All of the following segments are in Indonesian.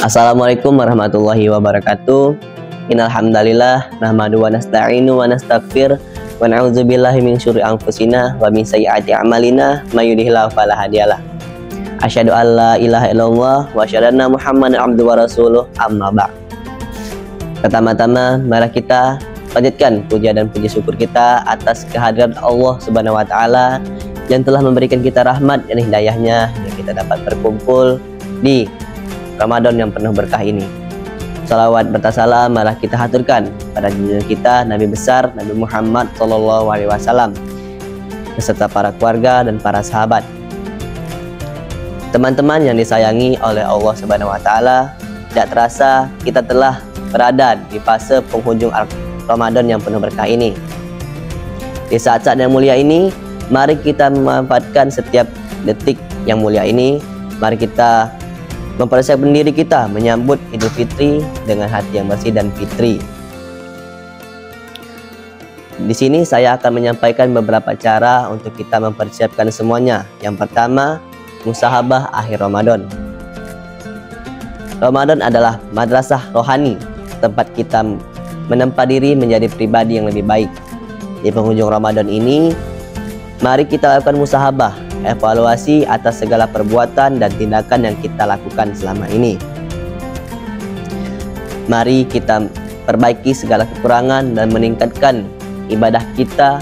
Assalamualaikum warahmatullahi wabarakatuh. Innal hamdalillah nahmadu wa nasta'inu wa nastaghfir wa na'udzubillahi min syururi anfusina wa min sayyiati a'malina may yahdihillahu fala hadiyalah. Asyhadu an la ilaha illallah wa asyhadu anna Muhammadan abduhu wa rasuluh, amma ba'd. Pertama-tama mari kita panjatkan puja dan puji syukur kita atas kehadiran Allah Subhanahu wa taala yang telah memberikan kita rahmat dan hidayahnya yang kita dapat berkumpul di Ramadan yang penuh berkah ini. Salawat bertasalam malah kita haturkan pada junjungan kita Nabi besar Nabi Muhammad SAW beserta para keluarga dan para sahabat. Teman-teman yang disayangi oleh Allah Subhanahu wa taala, tidak terasa kita telah berada di fase penghujung Ramadan yang penuh berkah ini. Di saat-saat yang mulia ini, mari kita memanfaatkan setiap detik yang mulia ini. Mari kita mempersiapkan diri kita menyambut Idul Fitri dengan hati yang bersih dan fitri. Di sini saya akan menyampaikan beberapa cara untuk kita mempersiapkan semuanya. Yang pertama, musahabah akhir Ramadan. Ramadan adalah madrasah rohani, tempat kita menempa diri menjadi pribadi yang lebih baik. Di penghujung Ramadan ini, mari kita lakukan musahabah, evaluasi atas segala perbuatan dan tindakan yang kita lakukan selama ini. Mari kita perbaiki segala kekurangan dan meningkatkan ibadah kita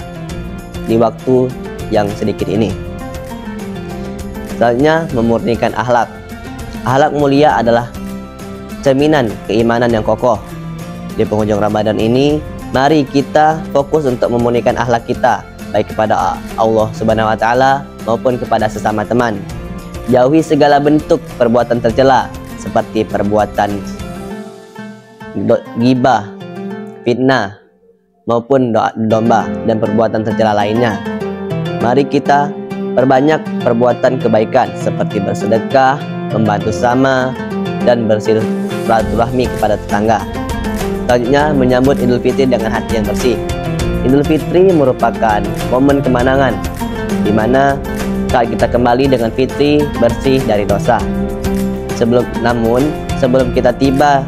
di waktu yang sedikit ini. Selanjutnya, memurnikan akhlak. Akhlak mulia adalah cerminan keimanan yang kokoh. Di penghujung Ramadan ini, mari kita fokus untuk memurnikan akhlak kita, baik kepada Allah Subhanahu wa taala maupun kepada sesama teman. Jauhi segala bentuk perbuatan tercela seperti perbuatan ghibah, fitnah maupun domba dan perbuatan tercela lainnya. Mari kita perbanyak perbuatan kebaikan seperti bersedekah, membantu sesama, dan bersilaturahmi kepada tetangga. Selanjutnya, menyambut Idul Fitri dengan hati yang bersih. Idul Fitri merupakan momen kemenangan di mana saat kita kembali dengan fitri bersih dari dosa. Namun sebelum kita tiba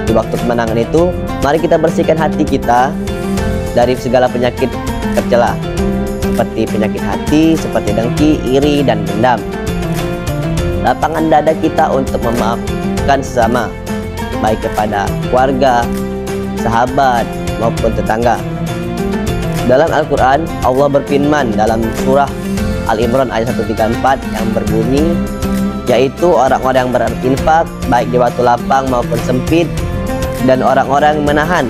di waktu kemenangan itu, mari kita bersihkan hati kita dari segala penyakit tercela seperti penyakit hati, seperti dengki, iri, dan dendam. Lapangkan dada kita untuk memaafkan sesama, baik kepada keluarga, sahabat, maupun tetangga. Dalam Al-Quran, Allah berfirman dalam surah Al-Imran ayat 134 yang berbunyi, yaitu orang-orang yang berinfak baik di waktu lapang maupun sempit, dan orang-orang menahan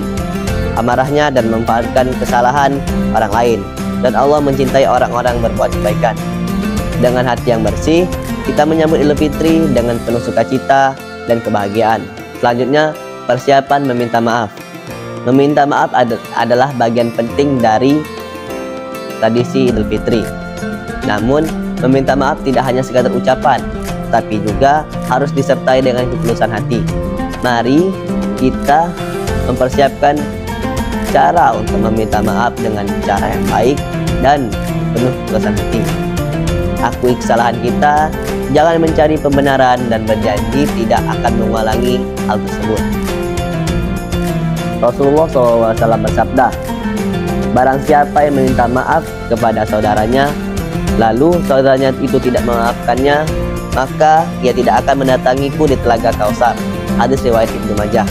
amarahnya dan memanfaatkan kesalahan orang lain. Dan Allah mencintai orang-orang berbuat kebaikan. Dengan hati yang bersih, kita menyambut Idul Fitri dengan penuh sukacita dan kebahagiaan. Selanjutnya, persiapan meminta maaf. Meminta maaf adalah bagian penting dari tradisi Idul Fitri. Namun, meminta maaf tidak hanya sekadar ucapan, tapi juga harus disertai dengan ketulusan hati. Mari kita mempersiapkan cara untuk meminta maaf dengan cara yang baik dan penuh ketulusan hati. Akui kesalahan kita, jangan mencari pembenaran, dan berjanji tidak akan mengulangi hal tersebut. Rasulullah SAW bersabda, barang siapa yang meminta maaf kepada saudaranya, lalu saudaranya itu tidak memaafkannya, maka ia tidak akan mendatangiku di Telaga Kausar. Hadis riwayat Ibnu Majah.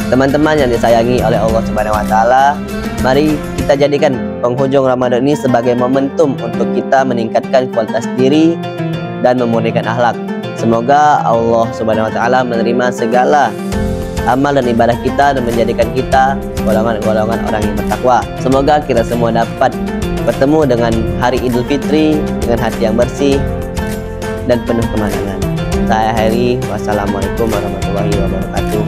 Teman-teman yang disayangi oleh Allah Subhanahu wa taala, mari kita jadikan penghujung Ramadan ini sebagai momentum untuk kita meningkatkan kualitas diri dan memurnikan akhlak. Semoga Allah Subhanahu wa taala menerima segala amal dan ibadah kita dan menjadikan kita golongan-golongan orang yang bertakwa. Semoga kita semua dapat bertemu dengan hari Idul Fitri dengan hati yang bersih dan penuh kemenangan. Saya Heri, wassalamualaikum warahmatullahi wabarakatuh.